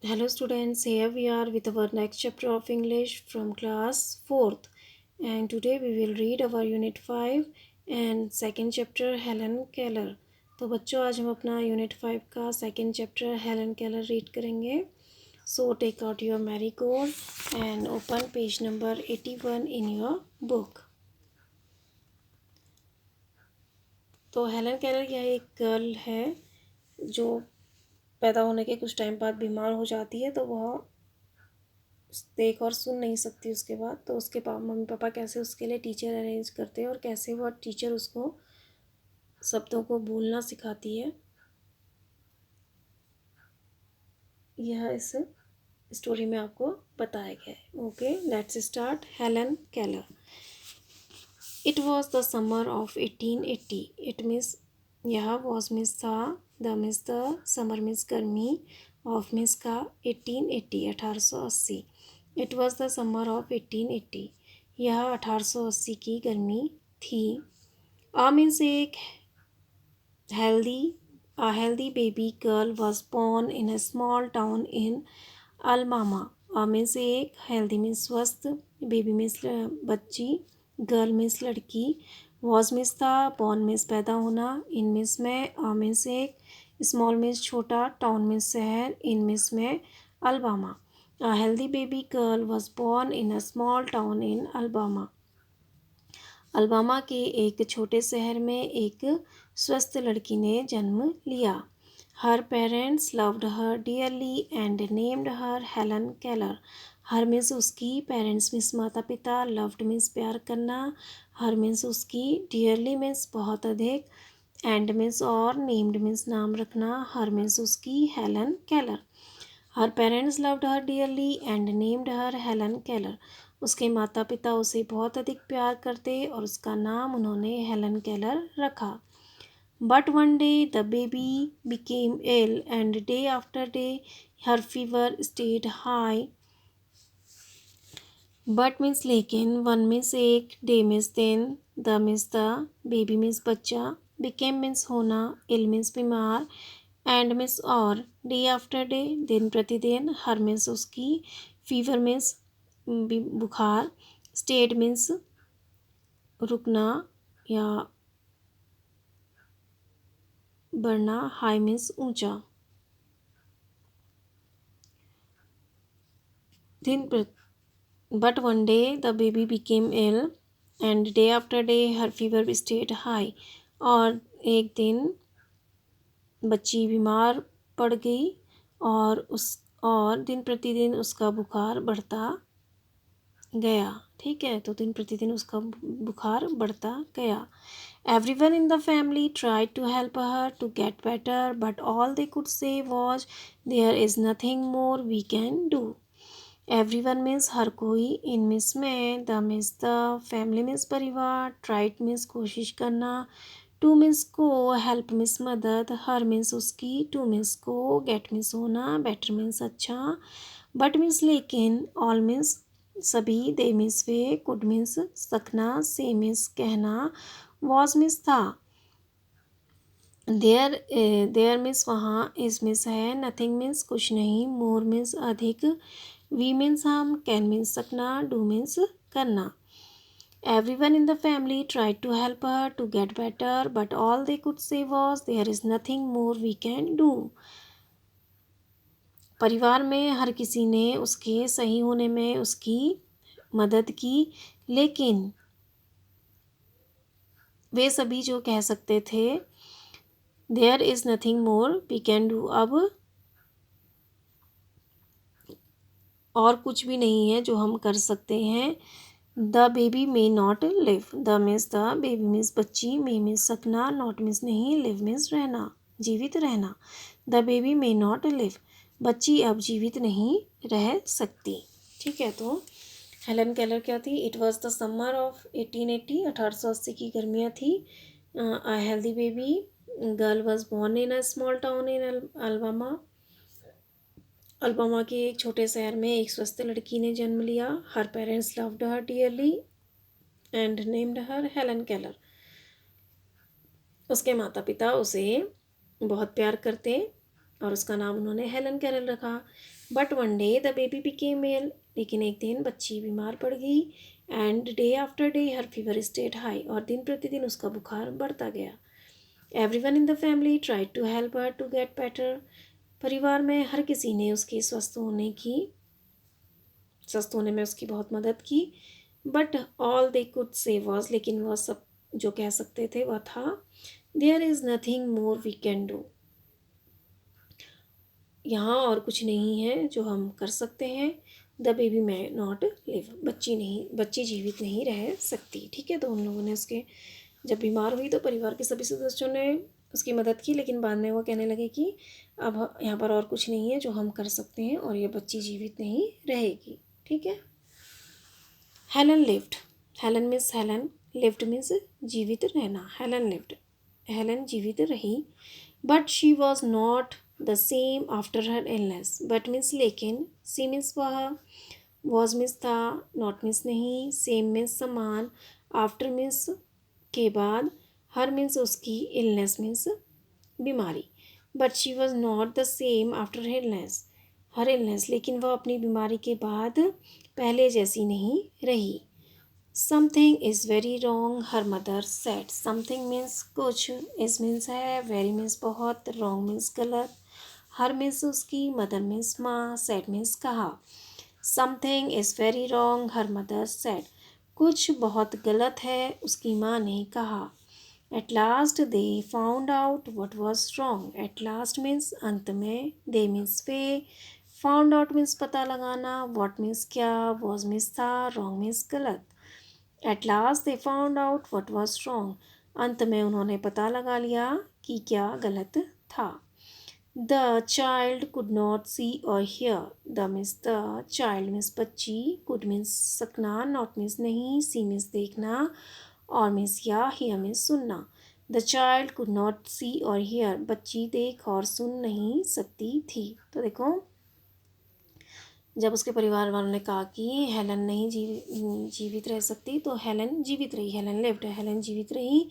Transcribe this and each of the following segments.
Hello students, here we are with our next chapter of English from class 4th, and today we will read our unit 5 and second chapter Helen Keller. तो बच्चों आज हम अपना unit 5 का second chapter Helen Keller read करेंगे. So take out your marigold and open page number 81 in your book. तो Helen Keller यह एक गर्ल है जो पैदा होने के कुछ टाइम बाद बीमार हो जाती है, तो वह देख और सुन नहीं सकती उसके बाद. तो उसके मम्मी पापा कैसे उसके लिए टीचर अरेंज करते हैं और कैसे वह टीचर उसको शब्दों को बोलना सिखाती है, यह इस स्टोरी में आपको बताया गया है. Okay, let's start. Helen Keller. It was the summer of 1880. It means यह वॉज मीन्स था, the means the, summer means गर्मी, ऑफ मीन्स का 1880 1880. It was the summer of 1880. यह 1880 की गर्मी थी. आ मीन्स एक healthy a healthy baby girl was born in a small town in Alabama. A means एक healthy means स्वस्थ, baby means बच्ची, girl means लड़की, was means था, born means पैदा होना, in means में, a means एक, small means छोटा, town means शहर, in means में Alabama. A healthy baby girl was born in a small town in Alabama. Alabama के एक छोटे शहर में एक स्वस्थ लड़की ने जन्म लिया. Her parents loved her dearly and named her Helen Keller. Her means उसकी, पेरेंट्स मीन्स माता पिता, लव्ड मीन्स प्यार करना, हर मीन्स उसकी, डियरली मीन्स बहुत अधिक, एंड मीन्स और, नेम्ड मीन्स नाम रखना, हर मीन्स उसकी, Helen Keller. Her parents loved her dearly and named her Helen Keller. उसके माता पिता उसे बहुत अधिक प्यार करते और उसका नाम उन्होंने हेलन केलर रखा. But one day the baby became ill and day after day her fever stayed high. But means लेकिन, वन मीन्स एक, डे मीन्स दिन, the means the, baby means बच्चा, बिकेम मीन्स होना, इल मीन्स बीमार, and means और, day after day दिन प्रतिदिन, her means उसकी, फीवर मीन्स बुखार, स्टेट मीन्स रुकना या बढ़ना, हाई मीन्स ऊंचा. दिन but one day the baby became ill and day after day her fever state high. और एक दिन बच्ची बीमार पड़ गई और दिन प्रतिदिन उसका बुखार बढ़ता गया. ठीक है, तो दिन प्रतिदिन उसका बुखार बढ़ता गया. Everyone in the family tried to help her to get better, but all they could say was, there is nothing more we can do. Everyone means हर कोई, in means में, the means the, family means परिवार, tried means कोशिश करना, to means को, help means मदद, हर means उसकी, to means को, gate means होना, बेटर मीन्स अच्छा, बट मीन्स लेकिन, ऑल मीन्स सभी, दे मीन्स वे, कुड मीन्स सकना, से मीन्स कहना, वॉज मीन्स था, देयर मीन्स वहाँ, इज मीन्स है, नथिंग मीन्स कुछ नहीं, मोर मीन्स अधिक, वी मीन्स हम, कैन मीन्स सकना, डू मीन्स करना. Everyone in the family tried to help her to get better, but all they could say was, there is nothing more we can do. परिवार में हर किसी ने उसके सही होने में उसकी मदद की, लेकिन वे सभी जो कह सकते थे, there is nothing more we can do, अब और कुछ भी नहीं है जो हम कर सकते हैं. The baby may not live. The means the, baby means बच्ची, मे मीन्स सकना, नॉट मीन्स नहीं, लिव मीन्स रहना, जीवित रहना. The baby may not live. बच्ची अब जीवित नहीं रह सकती. ठीक है, तो हेलन केलर क्या थी? It was the summer of 1880. 1880 की गर्मियाँ थी. A healthy baby girl was born in a small town in Alabama. Alabama के एक छोटे शहर में एक स्वस्थ लड़की ने जन्म लिया. Her parents loved her dearly and named her Helen Keller. उसके माता पिता उसे बहुत प्यार करते और उसका नाम उन्होंने हेलन कैरल रखा। But one day the baby became ill, लेकिन एक दिन बच्ची बीमार पड़ गई। And day after day her fever state high, और दिन प्रतिदिन उसका बुखार बढ़ता गया। Everyone in the family tried to help her to get better, परिवार में हर किसी ने उसके स्वस्थ होने में उसकी बहुत मदद की। But all they could say was, लेकिन वह सब जो कह सकते थे वह था, there is nothing more we can do, यहाँ और कुछ नहीं है जो हम कर सकते हैं। The baby may not live, बच्ची जीवित नहीं रह सकती। ठीक है, तो उन लोगों ने उसके जब बीमार हुई तो परिवार के सभी सदस्यों ने उसकी मदद की, लेकिन बाद में वो कहने लगे कि अब यहाँ पर और कुछ नहीं है जो हम कर सकते हैं और ये बच्ची जीवित नहीं रहेगी। ठीक है। Helen lived, Helen means Helen, lived means जीवित रहना। हेलन लिव्ड, हेलन जीवित रही। But she was not the same after her illness, but means लेकिन, सी मीन्स वह, वॉज मीन्स था, नॉट मीन्स नहीं, सेम मीन्स समान, आफ्टर मीन्स के बाद, हर मीन्स उसकी, इलनेस मीन्स बीमारी। But she was not the same after her illness, लेकिन वह अपनी बीमारी के बाद पहले जैसी नहीं रही। Something is very wrong her mother said, something means कुछ, इज मीन्स है, वेरी मीन्स बहुत, रॉन्ग मीन्स गलत, हर मीन्स उसकी, मदर मीन्स माँ, सेड मीन्स कहा। Something is very wrong her mother said, कुछ बहुत गलत है उसकी माँ ने कहा। At last they found out what was wrong, at last means अंत में, दे मीन्स वे, फाउंड आउट मीन्स पता लगाना, वॉट मीन्स क्या, वॉज मीन्स था, रॉन्ग मीन्स गलत। At last they found out what was wrong, अंत में उन्होंने पता लगा लिया कि क्या गलत था। द चाइल्ड कुड नॉट सी और here, the means the, child means बच्ची, कुड मीन्स सकना, नॉट मीन्स नहीं, सी मीन्स देखना, और मीन्स या, हियर मीन्स सुनना। द चाइल्ड कुड नॉट सी और हियर, बच्ची देख और सुन नहीं सकती थी। तो देखो, जब उसके परिवार वालों ने कहा कि हेलन नहीं जीवित रह सकती, तो हेलन जीवित रही, हेलन लिव्ड, हेलन जीवित रही।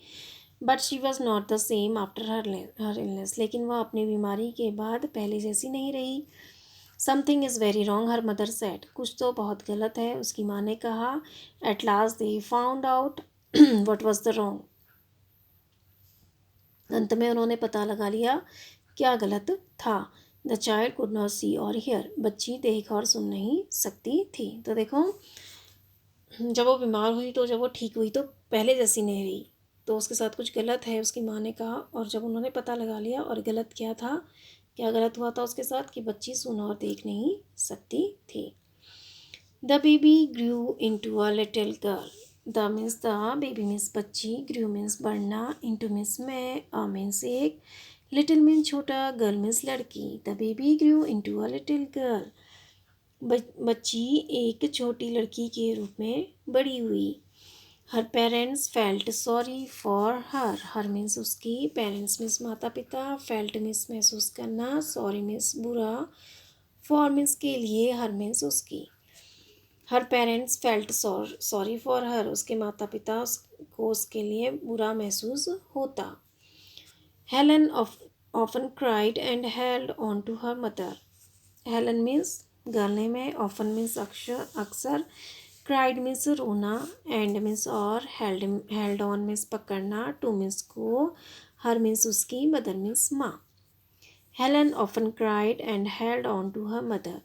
But she was not the same after her illness, लेकिन वह अपनी बीमारी के बाद पहले जैसी नहीं रही। Something is very wrong her mother said, कुछ तो बहुत गलत है उसकी माँ ने कहा। At last they found out what was the wrong, अंत में उन्होंने पता लगा लिया क्या गलत था। द चाइल्ड कुड नॉट सी और हियर, बच्ची देख और सुन नहीं सकती थी। तो देखो, जब वो बीमार हुई, तो जब वो ठीक हुई तो पहले जैसी नहीं रही, तो उसके साथ कुछ गलत है उसकी माँ ने कहा। और जब उन्होंने पता लगा लिया, और गलत क्या था, क्या गलत हुआ था उसके साथ, कि बच्ची सुन और देख नहीं सकती थी। The baby grew into a little girl, the means the, baby means बच्ची, ग्रू मीन्स बढ़ना, इंटू मीन्स में, अ मीन्स एक, लिटिल मीन्स छोटा, गर्ल मीन्स लड़की। The baby grew into a little girl, बच्ची एक छोटी लड़की के रूप में बड़ी हुई। Her parents felt sorry for her means उसकी, पेरेंट्स मीन्स माता पिता, फेल्ट मीन्स महसूस करना, सॉरी मीन्स बुरा, फॉर मीन्स के लिए, हर मीन्स उसकी। Her parents felt sorry for her, उसके माता पिता को उसके लिए बुरा महसूस होता। Helen often cried and held on to her mother, Helen means girl name है, ऑफन मीन्स अक्सर, क्राइड मीन्स रोना, एंड मीन्स और, हेल्ड ऑन मीन्स पकड़ना, टू मीन्स को, हर मीन्स उसकी, मदर मीन्स माँ। Helen often cried and held on to her mother,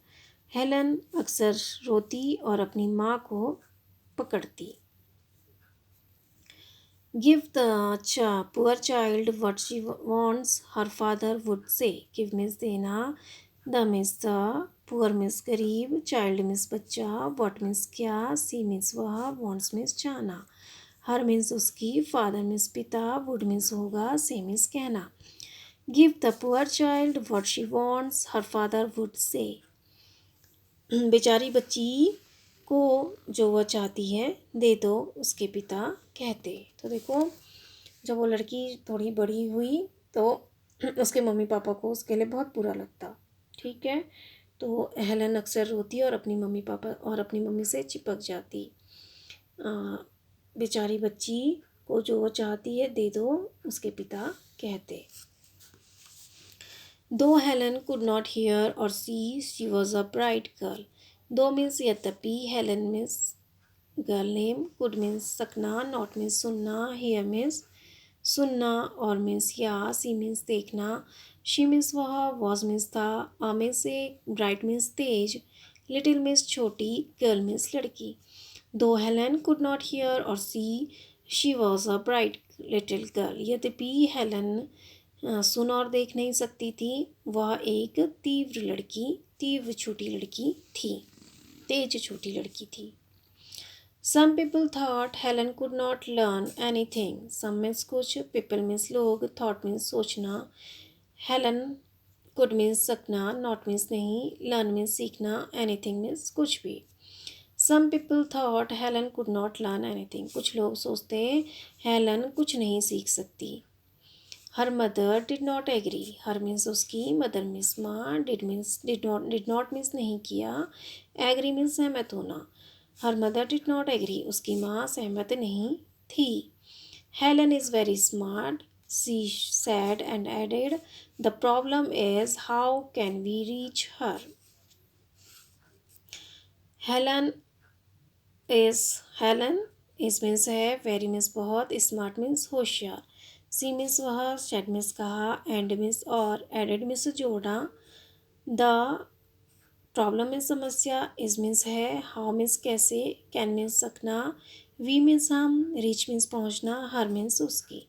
Helen अक्सर रोती और अपनी माँ को पकड़ती। Give the poor child what she wants her father would say, give means देना, the means the, poor means गरीब, चाइल्ड मीन्स बच्चा, वट मीन्स क्या, सी मीन्स वह, वॉन्ट्स मीन्स चाहना, हर मीन्स उसकी, फादर मीन्स पिता, वुड मीन्स होगा, say means कहना। Give the poor child what she wants her father would say, बेचारी बच्ची को जो वह चाहती है दे दो, उसके पिता कहते। तो देखो, जब वो लड़की थोड़ी बड़ी हुई तो उसके मम्मी पापा को उसके लिए बहुत बुरा लगता। ठीक है, तो हेलन अक्सर रोती और अपनी मम्मी पापा और अपनी मम्मी से चिपक जाती। बेचारी बच्ची को जो वो चाहती है दे दो, उसके पिता कहते। Though Helen could not hear or see, she was a bright girl. Though means यद्यपि, Helen means girl name, could means सकना, not means सुनना, hear means सुनना, और means या, see means देखना, she means वह, was means था, a means एक, bright means तेज, little means छोटी, girl means लड़की. Though Helen could not hear or see, she was a bright little girl. यद्यपि हेलन सुन और देख नहीं सकती थी, वह एक तीव्र लड़की, तीव्र छोटी लड़की थी, तेज छोटी लड़की थी. Some people thought Helen could not learn anything. Some means कुछ, people means लोग, thought means सोचना, Helen could means सकना, not means नहीं, learn means सीखना, anything means कुछ भी. Some people thought Helen could not learn anything. कुछ लोग सोचते हेलन कुछ नहीं सीख सकती. Her mother did not agree. Her means उसकी, mother means माँ, did not means नहीं किया, agree means सहमत होना. Her mother did not agree. उसकी माँ सहमत नहीं थी. Helen is very smart, she said and added. The problem is how can we reach her? Helen is means है, very means बहुत, smart means होशियार, सी मीन्स वह, सेड मीन्स कहा, एंड मीन्स और, एडेड मीन्स जोड़ा. The problem means समस्या, is means है, how means कैसे, कैन मीन्स सकना, वी मीन्स हम, रीच मीन्स पहुंचना, हर मीन्स उसकी.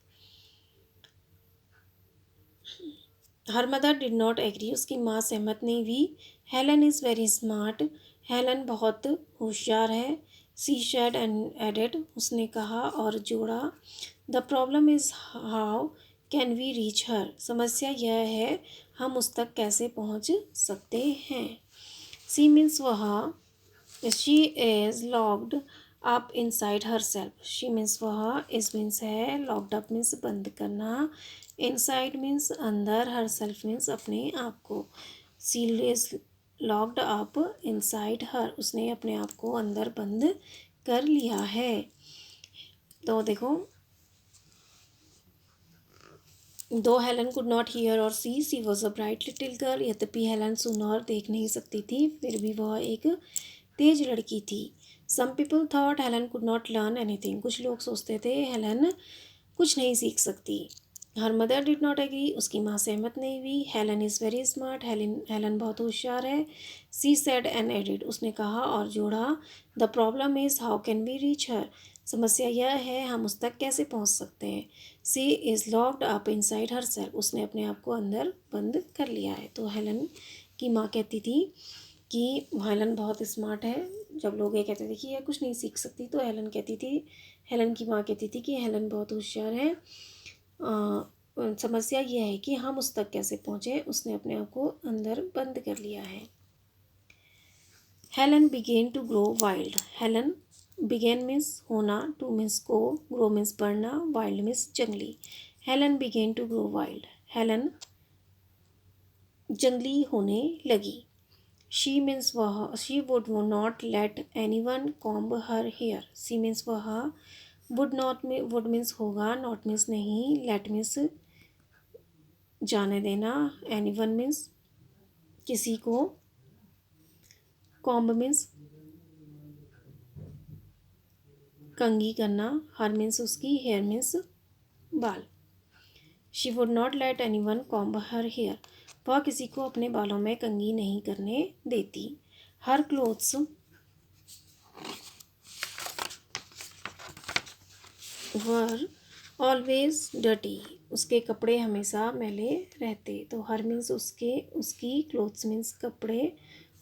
Her mother did not agree. उसकी माँ सहमत नहीं हुई. Helen is very smart. Helen बहुत होशियार है. She said and added. उसने कहा और जोड़ा. The problem is how can we reach her. समस्या यह है हम उस तक कैसे पहुँच सकते हैं. सी मीन्स वह. She is locked up inside her self. She means वह, इज मीन्स है, लॉक्ड अप मीन्स बंद करना, इनसाइड मीन्स अंदर, हर सेल्फ मीन्स अपने आप को. सी इज लॉक्ड अप इनसाइड हर. उसने अपने आप को अंदर बंद कर लिया है. तो देखो, दो हेलन कुड नॉट हियर और she was a bright little girl. यद्यपि हेलन सुन और देख नहीं सकती थी, फिर भी वह एक तेज लड़की थी. Some people thought Helen could not learn anything. कुछ लोग सोचते थे हेलन कुछ नहीं सीख सकती. Her mother did not agree. उसकी माँ सहमत नहीं हुई. Helen is very smart. Helen बहुत होशियार है. She said and added. उसने कहा और जोड़ा. The problem is how can we reach her. समस्या यह है हम उस तक कैसे पहुँच सकते हैं. She is locked up inside herself. उसने अपने आप को अंदर बंद कर लिया है. तो हेलन की माँ कहती थी कि हेलन बहुत स्मार्ट है. जब लोग ये कहते थे कि यह कुछ नहीं सीख सकती, तो हेलन की माँ कहती थी कि हेलन बहुत होशियार है. समस्या यह है कि हम उस तक कैसे पहुँचे. उसने अपने आप को अंदर बंद कर लिया है. Helen began to grow wild. Helen began means होना, टू मीन्स को, ग्रो मीन्स बढ़ना, वाइल्ड मीन्स जंगली. Helen began to grow wild. Helen जंगली होने लगी. शी मीन्स वह. She would not let anyone comb her hair. She means वह. Would means होगा, नॉट मीन्स नहीं, लेट मीन्स जाने देना, एनी वन मीन्स किसी को, कॉम्ब मीन्स कंघी करना, हर मीन्स उसकी, हेयर मीन्स बाल. She would not let anyone comb her hair. वह किसी को अपने बालों में कंघी नहीं करने देती. Her clothes were always dirty. उसके कपड़े हमेशा मैले रहते. तो हर मीन्स उसकी, क्लोथ्स मीन्स कपड़े,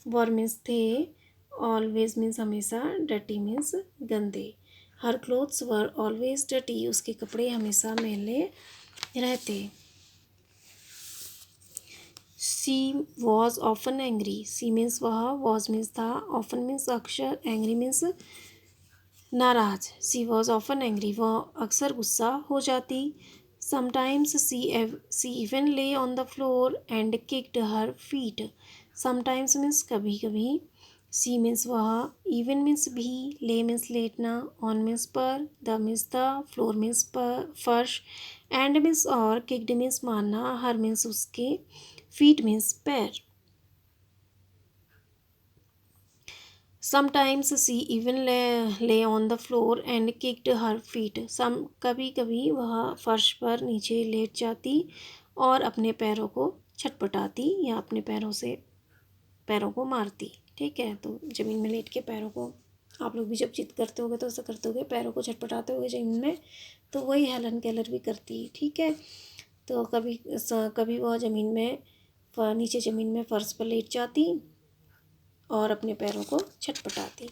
वर मीन्स थे, ऑलवेज मीन्स हमेशा, डर्टी मीन्स गंदे. Her clothes were always dirty. उसके कपड़े हमेशा मैले रहते. She was often angry. She means वह, वॉज मीन्स था, ऑफन मीन्स अक्सर, एंग्री मीन्स नाराज. She was often angry. वह अक्सर गुस्सा हो जाती. Sometimes she even lay on the floor and kicked her feet. Sometimes means कभी कभी. सी मीन्स वह, इवन मीन्स भी, ले मीन्स लेटना, ऑन मीन्स पर, the means the, floor means पर फर्श, एंड मीन्स और, किक्ड मीन्स मारना, हर मीन्स उसके, फीट मीन्स पैर। Sometimes she even lay on the floor and kicked her feet. कभी कभी वह फर्श पर नीचे लेट जाती और अपने पैरों को छटपटाती या अपने पैरों को मारती। ठीक है, तो ज़मीन में लेट के पैरों को, आप लोग भी जब जिद करते होगे तो ऐसा करते होगे, पैरों को छटपटाते होगे ज़मीन में, तो वही हेलन केलर भी करती। ठीक है, तो कभी वह ज़मीन में नीचे ज़मीन में फर्श पर लेट जाती और अपने पैरों को छटपटाती।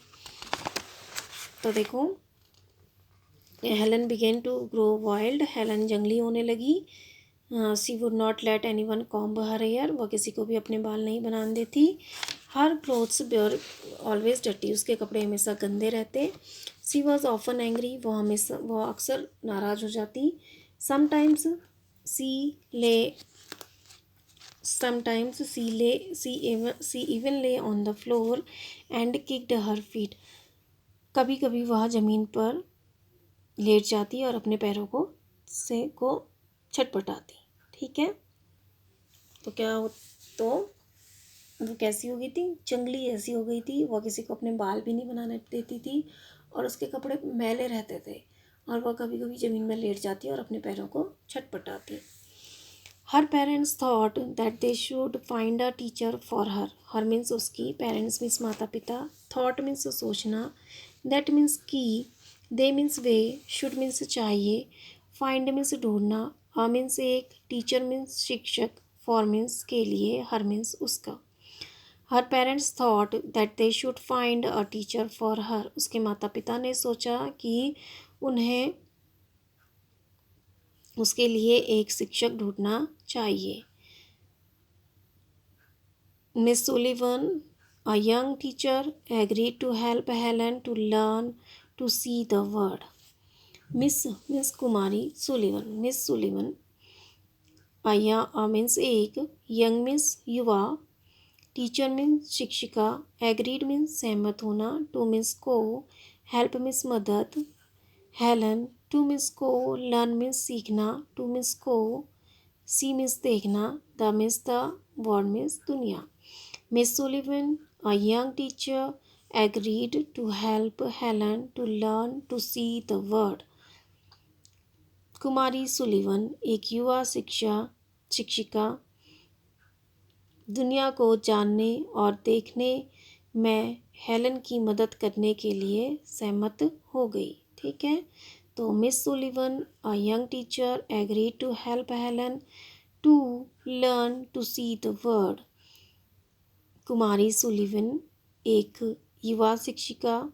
तो देखो, Helen began to grow wild. Helen जंगली होने लगी। She would not let anyone comb her hair. वह किसी को भी अपने बाल नहीं बनाने देती। Her clothes were always dirty. उसके कपड़े हमेशा गंदे रहते। She was often angry. वह अक्सर नाराज़ हो जाती। Sometimes she even lay on the floor and kicked her feet. कभी कभी वह ज़मीन पर लेट जाती और अपने पैरों को छटपटाती। ठीक है, तो तो वो कैसी हो गई थी, जंगली ऐसी हो गई थी। वह किसी को अपने बाल भी नहीं बनाने देती थी और उसके कपड़े मैले रहते थे और वह कभी कभी ज़मीन में लेट जाती और अपने पैरों को छटपटाती। Her parents thought that they should find a teacher for her means उसकी, पेरेंट्स मीन्स माता पिता, थॉट मीन्स सोचना, दैट मीन्स की, दे मीन्स वे, शुड मीन्स चाहिए, फाइंड मीन्स ढूंढना, अ मीन्स एक, टीचर मीन्स शिक्षक, फॉर मीन्स के लिए, हर मीन्स उसका। Her parents thought that they should find a teacher for her. उसके माता पिता ने सोचा कि उन्हें उसके लिए एक शिक्षक ढूंढना चाहिए। Miss Sullivan, a young teacher, agreed to help Helen to learn to see the world. Miss कुमारी Sullivan, Miss Sullivan, a means एक, यंग मीन्स युवा, टीचर मीन्स शिक्षिका, एग्रीड मीन्स सहमत होना, टू मीन्स को, हेल्प मीन्स मदद, Helen, to means को, learn means सीखना, टू मीन्स को, सी मीन्स देखना, the means the, word means दुनिया। Miss Sullivan, a young teacher, agreed to help Helen to learn to see the world. कुमारी Sullivan, एक युवा शिक्षिका, दुनिया को जानने और देखने में हेलन की मदद करने के लिए सहमत हो गई। ठीक है, तो Miss Sullivan, a young teacher, agreed to help Helen to learn to see the world. कुमारी सुलिवन, एक युवा शिक्षिका,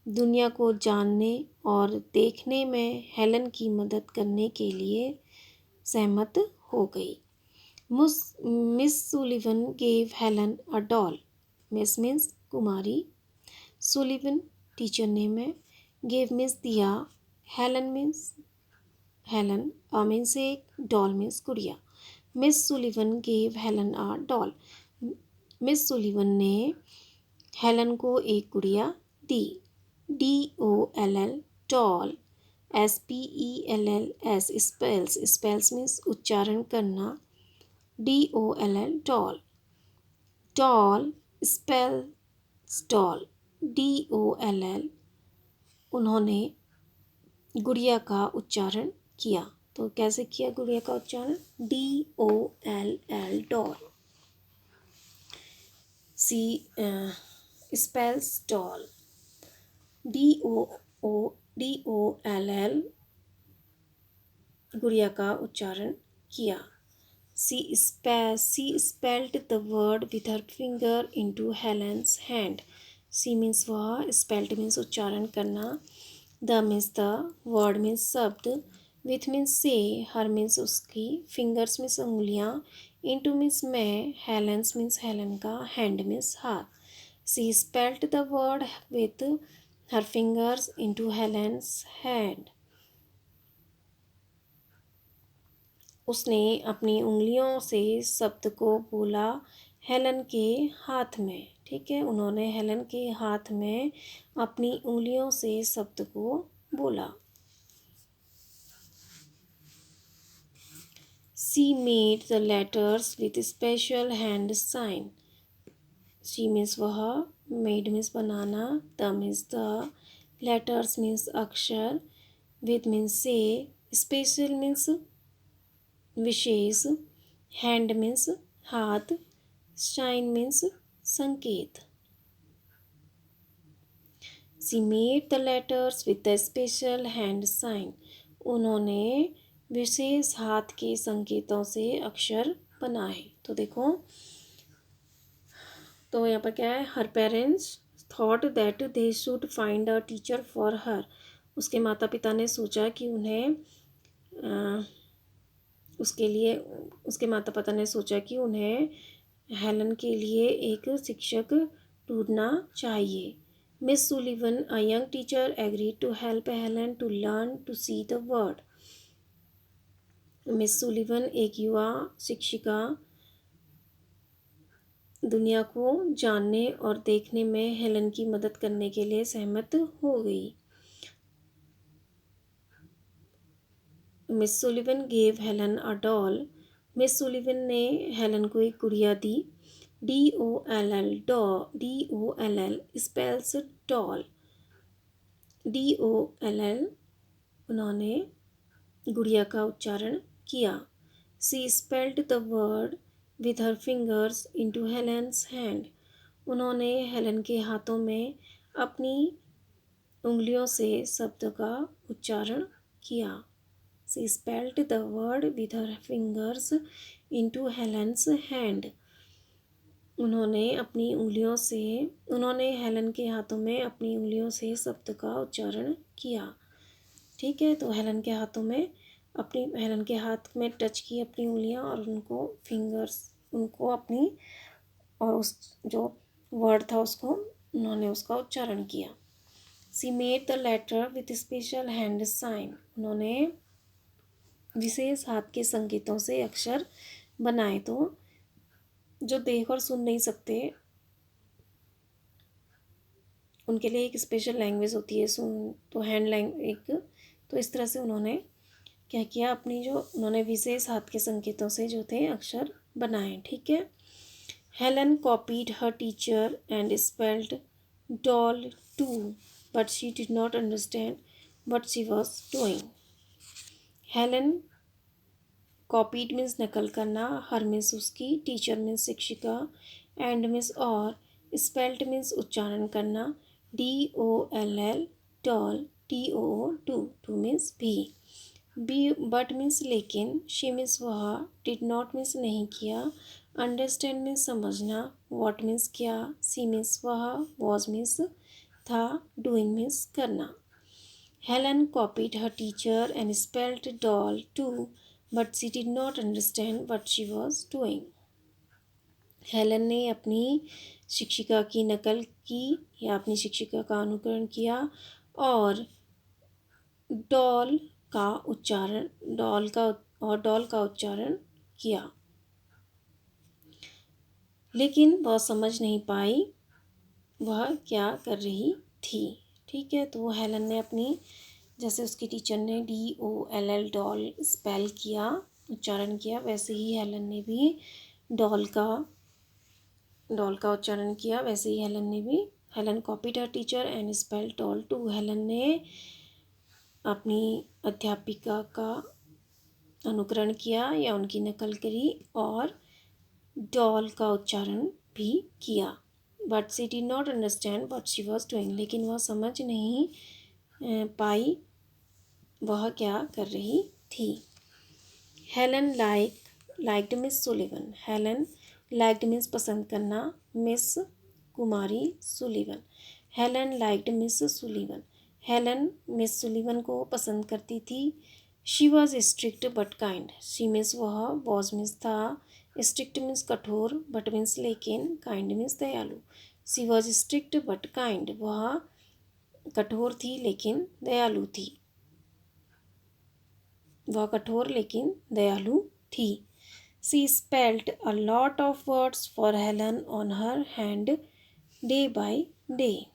दुनिया को जानने और देखने में हेलन की मदद करने के लिए सहमत हो गई। Miss Sullivan gave Helen a doll. Miss means Kumari, Sullivan teacher name है, गेव मीन्स दिया, हेलन मीन्स हेलन, अ मीन्स एक, डॉल मीन्स गुड़िया। Miss Sullivan gave Helen a doll. Miss Sullivan ने हेलन को एक गुड़िया दी। DOLL, doll, SPELLS, spells means उच्चारण करना, DOLL, doll, doll spells doll, DOLL, उन्होंने गुड़िया का उच्चारण किया। तो कैसे किया गुड़िया का उच्चारण, DOLL, doll, she spells doll, DOLL, गुड़िया का उच्चारण किया। She spelled the word with her finger into Helen's hand. She means वह, स्पेल्ड मीन्स उच्चारण करना, the means the, word means शब्द, विथ मीन्स से, हर मीन्स उसकी, फिंगर्स मीन्स उंगलियाँ, इनटू मीन्स में, हेलेंस मीन्स हेलन का, हैंड मीन्स हाथ। She spelled the word with her fingers into Helen's hand. उसने अपनी उंगलियों से शब्द को बोला हेलन के हाथ में। ठीक है, उन्होंने हेलन के हाथ में अपनी उंगलियों से शब्द को बोला। She made the letters with special hand sign. She means वह, made means banana, the means the, letters means अक्षर, with means से, special means विशेष, hand means हाथ, sign means संकेत. She made the letters with the special hand sign. उन्होंने विशेष हाथ के संकेतों से अक्षर बनाए. तो देखो, तो यहाँ पर क्या है, her parents thought that they should find a teacher for her. उसके माता पिता ने सोचा कि उसके माता पिता ने सोचा कि उन्हें हेलन के लिए एक शिक्षक ढूंढना चाहिए. Miss Sullivan, a young teacher, agreed to help Helen to learn to see the world. Miss Sullivan, एक युवा शिक्षिका, दुनिया को जानने और देखने में हेलन की मदद करने के लिए सहमत हो गई. Miss Sullivan gave Helen a doll. Miss Sullivan ने हेलन को एक गुड़िया दी. DOLL, DOLL spells doll. DOLL, उन्होंने गुड़िया का उच्चारण किया. She spelled the word with her fingers into Helen's hand. उन्होंने हेलन के हाथों में अपनी उंगलियों से शब्द का उच्चारण किया. She spelled the word with her fingers into Helen's hand. उन्होंने हेलन के हाथों में अपनी उंगलियों से शब्द का उच्चारण किया. ठीक है, तो हेलन के हाथ में टच की अपनी उंगलियां और उनको अपनी, और उस जो वर्ड था उन्होंने उसका उच्चारण किया. She made the letter with special hand sign. उन्होंने विशेष हाथ के संकेतों से अक्षर बनाए. तो जो देख और सुन नहीं सकते उनके लिए एक स्पेशल लैंग्वेज होती है, सुन तो हैंड लैंग्वेज एक. तो इस तरह से उन्होंने क्या किया, उन्होंने विशेष हाथ के संकेतों से जो थे अक्षर बनाए. ठीक है. Helen copied her teacher and spelled doll too, but she did not understand what she was doing. Helen, copied means नकल करना, हर मीन्स उसकी, टीचर मीन्स शिक्षिका, एंड मीन्स और, स्पेल्ट मीन्स उच्चारण करना, DOLL doll, TOO too, too means भी, but means लेकिन, she means वह, डिड नॉट मीन्स नहीं किया, अंडरस्टैंड मीन्स समझना, व्हाट मीन्स क्या, सी मीन्स वह, वॉज मीन्स था, डूइंग मीन्स करना. Helen copied her teacher and spelled doll too, but she did not understand what she was doing. Helen ने अपनी शिक्षिका की नकल की या अपनी शिक्षिका का अनुकरण किया और डॉल का उच्चारण किया, लेकिन वह समझ नहीं पाई वह क्या कर रही थी. ठीक है, तो हेलन ने जैसे उसकी टीचर ने DOLL डॉल स्पेल किया, उच्चारण किया, वैसे ही हेलन ने भी डॉल का उच्चारण किया. वैसे ही Helen copied her teacher and spell doll too. Helen ने अपनी अध्यापिका का अनुकरण किया या उनकी नकल करी और डॉल का उच्चारण भी किया. But she did not understand what she was doing. लेकिन वह समझ नहीं पाई वह क्या कर रही थी. Helen liked Miss Sullivan. Helen liked means पसंद करना, मिस कुमारी Sullivan. Helen liked Miss Sullivan. Helen Miss Sullivan को पसंद करती थी. She was strict but kind. She means वह, वॉज मीन्स था, स्ट्रिक्ट मीन्स कठोर, बट मीन्स लेकिन, काइंड मीन्स दयालु. She was strict but kind. वह कठोर थी लेकिन दयालु थी. वह कठोर लेकिन दयालु थी. She spelled a lot of words for Helen on her hand day by day.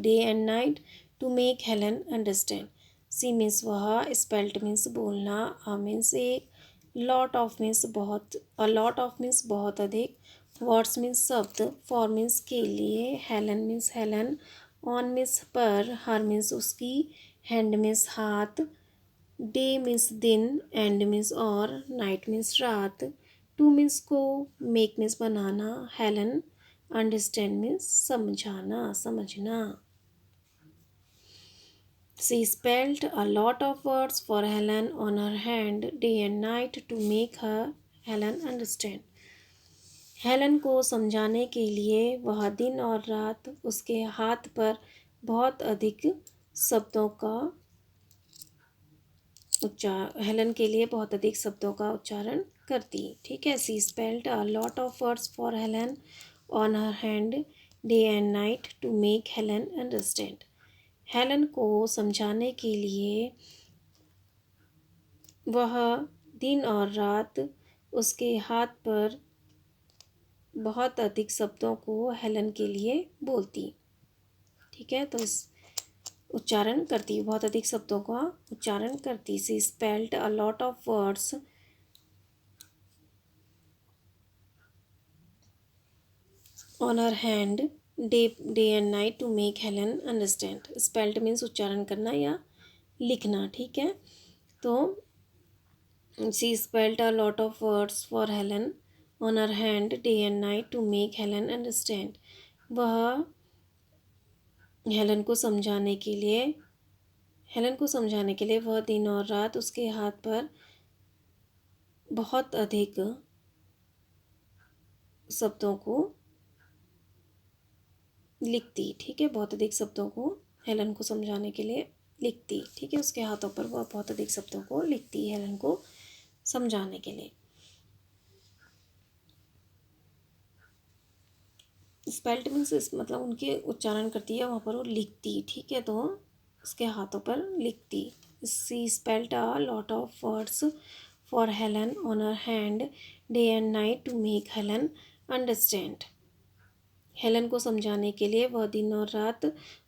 Day and night to make Helen understand. She means वह, स्पेल्ट मीन्स बोलना, अ मीन्स एक, लॉट ऑफ मीन्स बहुत, अ लॉट ऑफ मीन्स बहुत अधिक, words means शब्द, for means के लिए, Helen means Helen, on means पर, हर मीन्स उसकी, हैंड मीन्स हाथ, डे मीन्स दिन, एंड मीन्स और, नाइट मीन्स रात, टू मीन्स को, मेक मीन्स बनाना, हेलन, अंडरस्टैंड मीन्स समझाना, समझना। She spelled a lot of words for Helen on her hand day and night to make her Helen understand. Helen को समझाने के लिए वह दिन और रात उसके हाथ पर बहुत अधिक शब्दों का हेलन के लिए बहुत अधिक शब्दों का उच्चारण करती। ठीक है, she spelled a lot of words for Helen on her hand day and night to make Helen understand. Helen को समझाने के लिए वह दिन और रात उसके हाथ पर बहुत अधिक शब्दों को हेलन के लिए बोलती। ठीक है, तो इस उच्चारण करती, बहुत अधिक शब्दों का उच्चारण करती। She spelled a lot of words on her hand day and night to make Helen understand. Spelled means उच्चारण करना या लिखना। ठीक है, तो she spelled a lot of words for Helen on her hand day and night to make Helen understand. वह Helen को समझाने के लिए वह दिन और रात उसके हाथ पर बहुत अधिक शब्दों को लिखती। ठीक है, बहुत अधिक शब्दों को हेलन को समझाने के लिए लिखती। ठीक है, उसके हाथों पर वह बहुत अधिक शब्दों को लिखती हेलन को समझाने के लिए। स्पेल्ट मीन्स मतलब उनके उच्चारण करती है, वहाँ पर वो लिखती। ठीक है, तो उसके हाथों पर लिखती। She spelt a lot of words for Helen on her hand day and night to make Helen understand. Helen को समझाने के लिए वह दिन और रात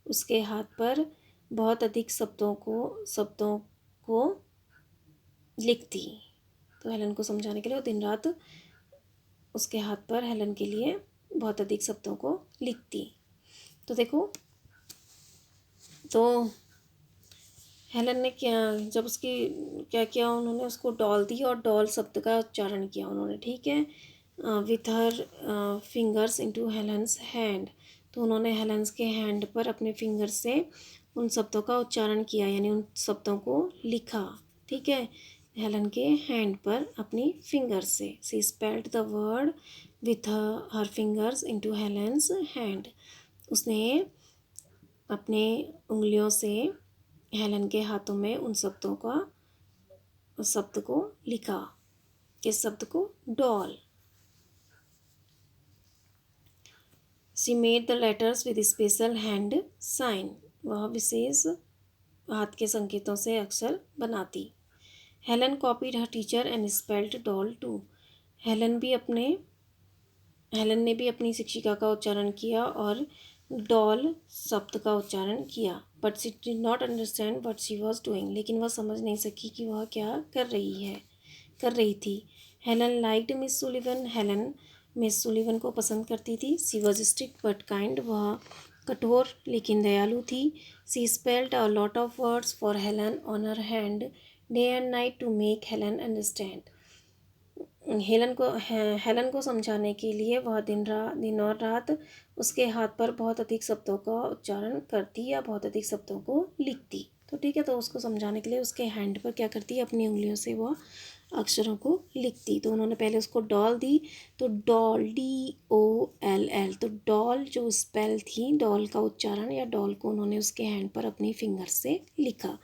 उसके हाथ पर बहुत अधिक शब्दों को लिखती। तो हेलन को समझाने के लिए वो दिन रात उसके हाथ पर हेलन के लिए बहुत अधिक शब्दों को लिखती। तो देखो, तो हेलन ने क्या, जब उसकी क्या किया, उन्होंने उसको डॉल दी और डॉल शब्द का उच्चारण किया उन्होंने। ठीक है, with her fingers into Helen's hand. तो उन्होंने हेलेंस के हैंड पर अपने फिंगर से उन शब्दों का उच्चारण किया, यानी उन शब्दों को लिखा। ठीक है, हेलन के हैंड पर अपनी फिंगर से। She spelled the word with her fingers into Helen's hand. उसने अपने उंगलियों से हेलन के हाथों में उन शब्द को लिखा। किस शब्द को? Doll. She made the letters with special hand sign. वह विशेष हाथ के संकेतों से अक्षर बनाती। Helen copied her teacher and spelled doll too. Helen ने भी अपनी शिक्षिका का उच्चारण किया और डॉल शब्द का उच्चारण किया। But she did not understand what she was doing. लेकिन वह समझ नहीं सकी कि वह क्या कर रही थी। Helen liked Miss Sullivan. Helen Miss Sullivan को पसंद करती थी। She was strict but kind. वह कठोर लेकिन दयालु थी। She spelled a lot of words for Helen on her hand day and night to make Helen understand. Helen को समझाने के लिए वह दिन और रात उसके हाथ पर बहुत अधिक शब्दों का उच्चारण करती या बहुत अधिक शब्दों को लिखती। तो ठीक है, तो उसको समझाने के लिए उसके हैंड पर क्या करती है, अपनी उंगलियों से वह अक्षरों को लिखती। तो उन्होंने पहले उसको डॉल दी, तो डॉल DOLL। तो डॉल जो स्पेल थी, डॉल का उच्चारण या डॉल को उन्होंने उसके हैंड पर अपनी फिंगर से लिखा।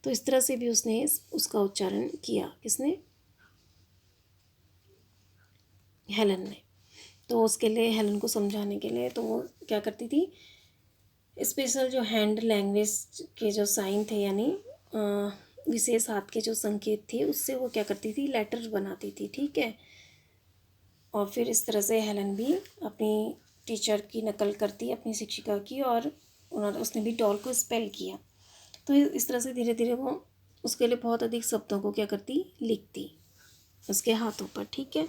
तो इस तरह से भी उसने उसका उच्चारण किया। किसने? हेलन ने। तो उसके लिए, हेलन को समझाने के लिए, तो वो क्या करती थी, स्पेशल जो हैंड लैंग्वेज के जो साइन थे, यानी विशेष हाथ के जो संकेत थे, उससे वो क्या करती थी, लेटर बनाती थी। ठीक है, और फिर इस तरह से हेलन भी अपनी टीचर की नकल करती, अपनी शिक्षिका की, और उसने भी डॉल को स्पेल किया। तो इस तरह से धीरे धीरे वो उसके लिए बहुत अधिक शब्दों को क्या करती, लिखती उसके हाथों पर। ठीक है।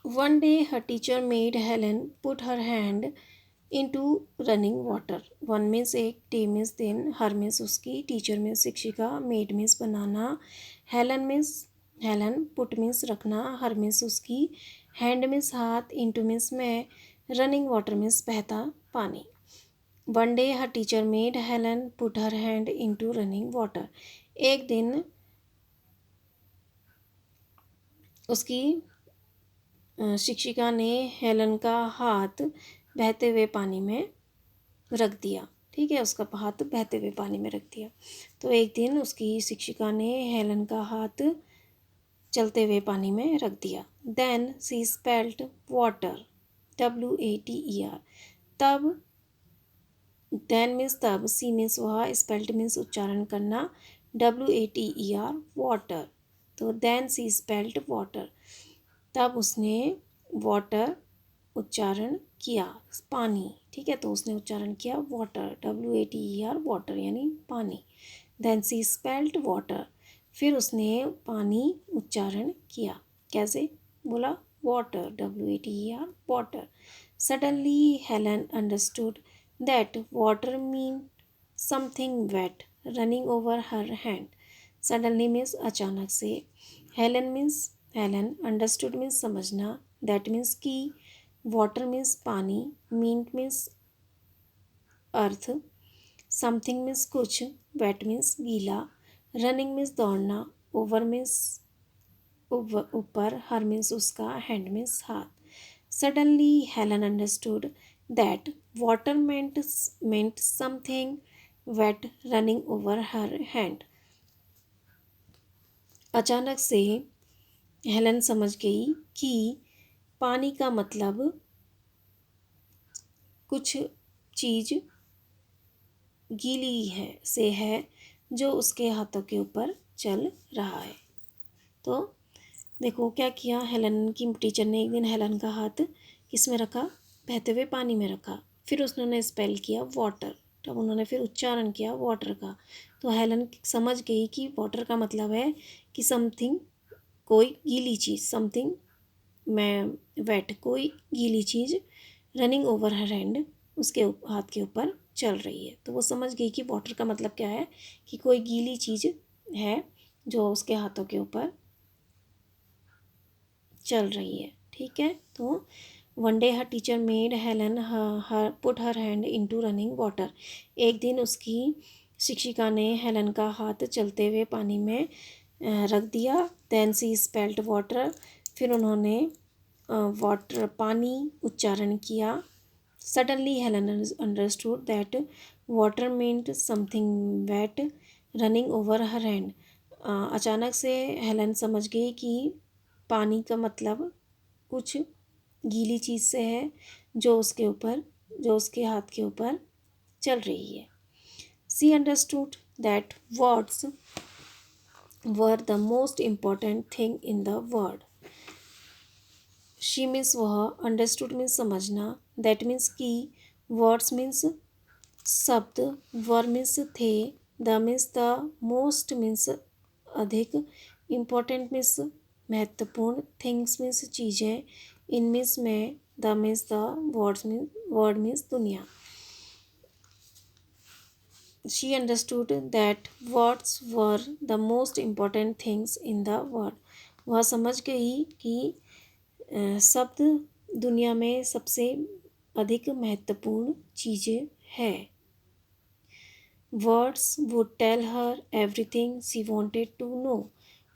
One day her teacher made Helen put her hand into running water. One means एक, टी मीन्स दिन, हर मीन्स उसकी, टीचर मीन्स शिक्षिका, मेड मीन्स बनाना, हेलन पुट मीन्स रखना, हर मीन्स उसकी, हैंड मीन्स हाथ, इनटू मीन्स में, रनिंग वाटर मीन्स बहता पानी। One day her teacher made Helen put her hand into running water. एक दिन उसकी शिक्षिका ने हेलन का हाथ बहते हुए पानी में रख दिया। ठीक है, उसका हाथ बहते हुए पानी में रख दिया। तो एक दिन उसकी शिक्षिका ने हेलन का हाथ चलते हुए पानी में रख दिया। देन सी स्पेल्ट वाटर, WATER। तब, देन मीन्स तब, सी मीन्स वह, स्पेल्ट मीन्स उच्चारण करना, WATER वाटर। तो देन सी स्पेल्ट वाटर, तब उसने वाटर उच्चारण किया, पानी। ठीक है, तो उसने उच्चारण किया वाटर, WATER वाटर यानी पानी। देन सी स्पेल्ट वाटर, फिर उसने पानी उच्चारण किया। कैसे बोला, water, WATER water. Suddenly Helen understood that water mean something wet running over her hand. Suddenly means अचानक से, हेलन अंडरस्टूड मीन्स समझना, दैट मीन्स की, वाटर मीन्स पानी, मीन मीन्स अर्थ, समथिंग मीन्स कुछ, वेट मीन्स गीला, रनिंग मीन्स दौड़ना, over means ऊपर, हर मीन्स उसका, हैंड मीन्स हाथ। Suddenly Helen understood that water meant something wet running over her hand. अचानक से हेलन समझ गई कि पानी का मतलब कुछ चीज़ गीली है जो उसके हाथों के ऊपर चल रहा है। तो देखो क्या किया, हेलन की टीचर ने एक दिन हेलन का हाथ किस में रखा, बहते हुए पानी में रखा। फिर उसने स्पेल किया वाटर, तब उन्होंने फिर उच्चारण किया वाटर का। तो हेलन समझ गई कि वाटर का मतलब है कि समथिंग, कोई गीली चीज़, समथिंग मैं वेट, कोई गीली चीज़, रनिंग ओवर हर हैंड, उसके हाथ के ऊपर चल रही है। तो वो समझ गई कि वाटर का मतलब क्या है, कि कोई गीली चीज़ है जो उसके हाथों के ऊपर चल रही है। ठीक है। तो one day her teacher made Helen her put her hand into running water. एक दिन उसकी शिक्षिका ने हेलन का हाथ चलते हुए पानी में रख दिया। देन सी स्पेल्ट वाटर, फिर उन्होंने वाटर, पानी उच्चारण किया। Suddenly Helen understood that water meant something wet running over her hand. अचानक से हेलन समझ गई कि पानी का मतलब कुछ गीली चीज़ से है जो उसके हाथ के ऊपर चल रही है। She understood that words were the most important thing in the world. She means वह, अंडरस्टूड मीन्स समझना, दैट मीन्स की, वर्ड्स मीन्स शब्द, वर मीन्स थे, the means the, most means अधिक, इम्पोर्टेंट मीन्स महत्वपूर्ण, थिंग्स मीन्स चीज़ें, in means में, the means the, word means दुनिया। She understood that words were the most important things in the world. वह समझ गई कि शब्द दुनिया में सबसे अधिक महत्वपूर्ण चीज़ें है। Words would tell her everything she wanted to know.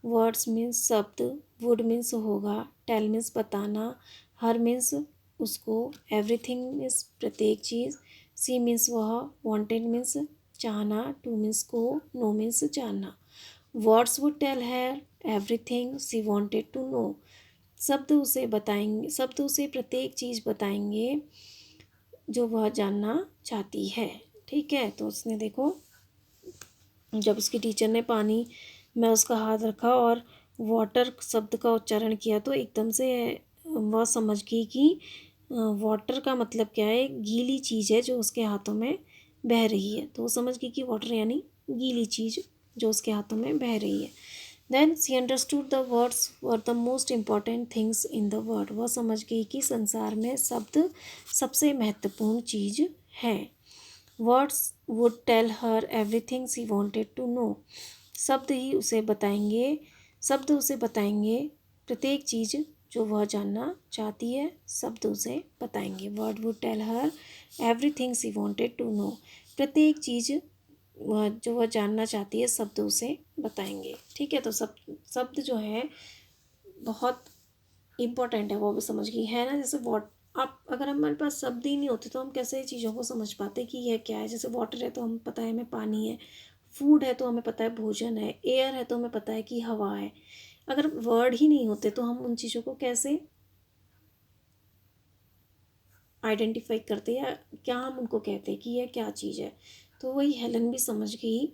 Words means शब्द, वुड मीन्स होगा, टेल मीन्स बताना, हर मीन्स उसको, एवरीथिंग मीन्स प्रत्येक चीज़, सी मीन्स वह, वांटेड मीन्स चाहना, टू मीन्स को, नो मीन्स जानना। Words would tell her everything she wanted to know. शब्द उसे प्रत्येक चीज़ बताएंगे जो वह जानना चाहती है। ठीक है। तो उसने देखो, जब उसकी टीचर ने पानी में उसका हाथ रखा और वाटर शब्द का उच्चारण किया तो एकदम से वह समझ गई कि वाटर का मतलब क्या है, गीली चीज़ है जो उसके हाथों में बह रही है। तो वो समझ गई कि वाटर यानी गीली चीज़ जो उसके हाथों में बह रही है। Then she understood the words were the most important things in the world. वह समझ गई कि संसार में शब्द सबसे महत्वपूर्ण चीज़ है। Words would tell her everything she wanted to know. शब्द ही उसे बताएंगे, शब्द उसे बताएंगे प्रत्येक चीज़ जो वह जानना चाहती है, शब्द उसे बताएंगे। Word would tell her everything she wanted to know. प्रत्येक चीज़ वह जो वह जानना चाहती है, शब्द उसे बताएंगे। ठीक है, तो शब्द जो है बहुत इम्पोर्टेंट है, वो भी समझ गई है ना। जैसे आप अगर हमारे पास शब्द ही नहीं होते तो हम कैसे चीज़ों को समझ पाते कि यह क्या है। जैसे वाटर है तो हमें पता है हमें पानी है, फूड है तो हमें पता है भोजन है, एयर है तो हमें पता है कि हवा है। अगर वर्ड ही नहीं होते तो हम उन चीज़ों को कैसे आइडेंटिफाई करते या क्या हम उनको कहते हैं कि यह क्या चीज़ है। तो वही हेलन भी समझ गई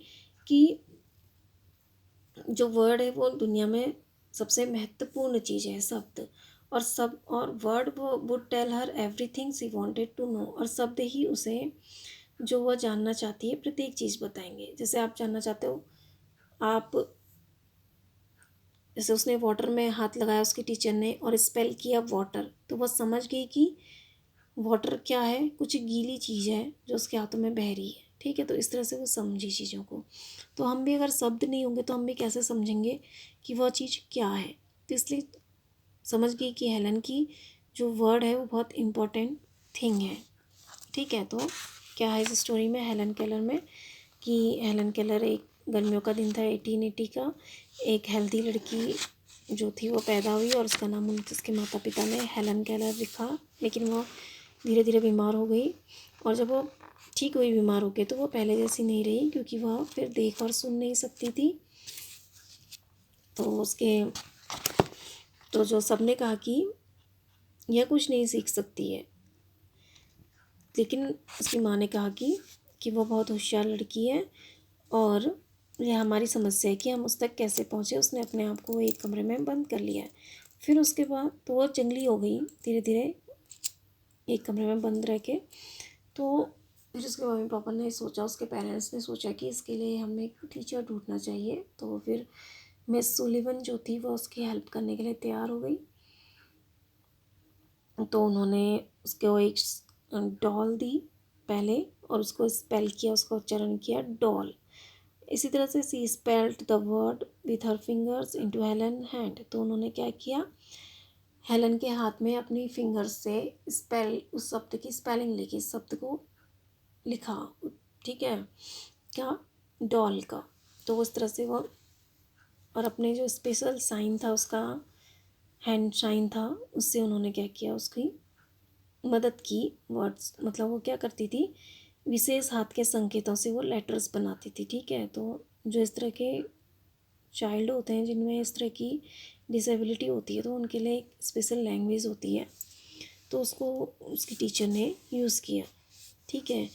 कि जो वर्ड है वो दुनिया में सबसे महत्वपूर्ण चीज़ है, शब्द। और वर्ड वो would tell her everything she wanted to know. और शब्द ही उसे जो वह जानना चाहती है प्रत्येक चीज़ बताएंगे। जैसे आप जानना चाहते हो, आप जैसे उसने वाटर में हाथ लगाया उसके टीचर ने और स्पेल किया वाटर, तो वह समझ गई कि वाटर क्या है, कुछ गीली चीज़ है जो उसके हाथों में बह रही है। ठीक है, तो इस तरह से वो समझी चीज़ों को। तो हम भी अगर शब्द नहीं होंगे तो हम भी कैसे समझेंगे कि वह चीज़ क्या है। तो इसलिए समझ गई कि हेलन की जो वर्ड है वो बहुत इम्पोर्टेंट थिंग है। ठीक है, तो क्या है इस स्टोरी में हेलन केलर में कि हेलन केलर एक गर्मियों का दिन था 1880 का। एक हेल्दी लड़की जो थी वो पैदा हुई और उसका नाम उसके माता पिता ने हेलन केलर लिखा। लेकिन वो धीरे धीरे बीमार हो गई और जब वो ठीक हुई बीमार हो गई तो वो पहले जैसी नहीं रही, क्योंकि वह फिर देख और सुन नहीं सकती थी। तो उसके तो जो सबने कहा कि यह कुछ नहीं सीख सकती है, लेकिन उसकी माँ ने कहा कि वो बहुत होशियार लड़की है और यह हमारी समस्या है कि हम उस तक कैसे पहुँचे। उसने अपने आप को एक कमरे में बंद कर लिया है। फिर उसके बाद तो वो जंगली हो गई धीरे धीरे एक कमरे में बंद रह के। तो फिर उसके मम्मी पापा ने सोचा, उसके पेरेंट्स ने सोचा कि इसके लिए हमें एक टीचर ढूंढना चाहिए। तो फिर मिस सुलिवन जो थी वो उसकी हेल्प करने के लिए तैयार हो गई। तो उन्होंने उसको एक डॉल दी पहले और उसको स्पेल किया, उसका उच्चारण किया डॉल। इसी तरह से she spelled the word with her fingers into Helen hand. तो उन्होंने क्या किया, हेलन के हाथ में अपनी फिंगर्स से स्पेल उस शब्द की स्पेलिंग लिखी, इस शब्द को लिखा। ठीक है, क्या, डॉल का। तो उस तरह से वो और अपने जो स्पेशल साइन था उसका हैंड साइन था, उससे उन्होंने क्या किया, उसकी मदद की। वर्ड्स मतलब वो क्या करती थी, विशेष हाथ के संकेतों से वो लेटर्स बनाती थी। ठीक है, तो जो इस तरह के चाइल्ड होते हैं जिनमें इस तरह की डिसेबिलिटी होती है तो उनके लिए एक स्पेशल लैंग्वेज होती है, तो उसको उसकी टीचर ने यूज़ किया। ठीक है,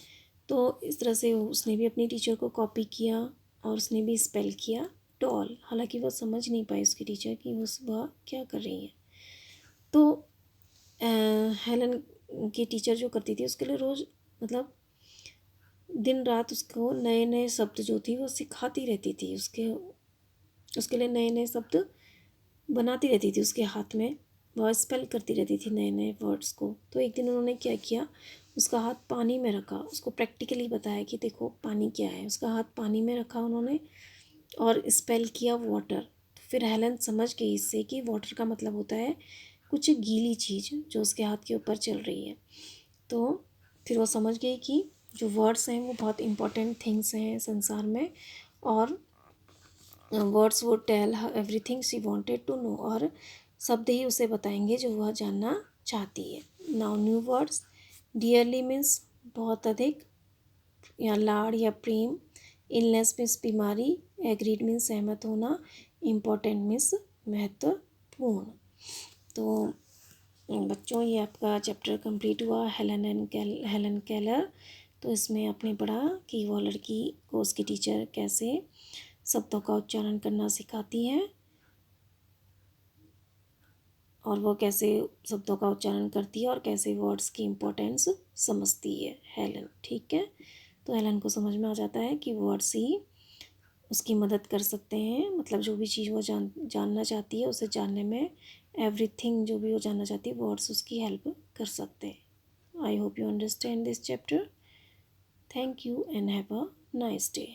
तो इस तरह से उसने भी अपनी टीचर को कॉपी किया और उसने भी स्पेल किया डॉल। हालांकि वो समझ नहीं पाई उसकी टीचर कि वह क्या कर रही है। तो हेलन की टीचर जो करती थी उसके लिए रोज़ मतलब दिन रात उसको नए नए शब्द जो थी वो सिखाती रहती थी। उसके लिए नए नए शब्द बनाती रहती थी उसके हाथ में, वह स्पेल करती रहती थी नए नए वर्ड्स को। तो एक दिन उन्होंने क्या किया, उसका हाथ पानी में रखा, उसको प्रैक्टिकली बताया कि देखो पानी क्या है। उसका हाथ पानी में रखा उन्होंने और स्पेल किया वाटर। तो फिर हेलन समझ गई इससे कि वाटर का मतलब होता है कुछ गीली चीज़ जो उसके हाथ के ऊपर चल रही है। तो फिर वो समझ गई कि जो वर्ड्स हैं वो बहुत इंपॉर्टेंट थिंग्स हैं संसार में, और words would tell everything she wanted to know. और शब्द ही उसे बताएंगे जो वह जानना चाहती है। Now new words, dearly means बहुत अधिक या लाड़ या प्रेम, इलनेस मीन्स बीमारी, एग्रीड मीन्स सहमत होना, इम्पोर्टेंट मीन्स महत्वपूर्ण। तो बच्चों ये आपका चैप्टर कंप्लीट हुआ हेलन केलर। तो इसमें आपने पढ़ा कि वो लड़की को उसकी टीचर कैसे शब्दों का उच्चारण करना सिखाती है और वो कैसे शब्दों का उच्चारण करती है और कैसे वर्ड्स की इम्पोर्टेंस समझती है हेलन। ठीक है, तो हेलन को समझ में आ जाता है कि वर्ड्स ही उसकी मदद कर सकते हैं, मतलब जो भी चीज़ वो जानना चाहती है उसे जानने में, एवरीथिंग जो भी वो जानना चाहती है वर्ड्स उसकी हेल्प कर सकते हैं। I hope you understand this chapter. Thank you and have a nice day.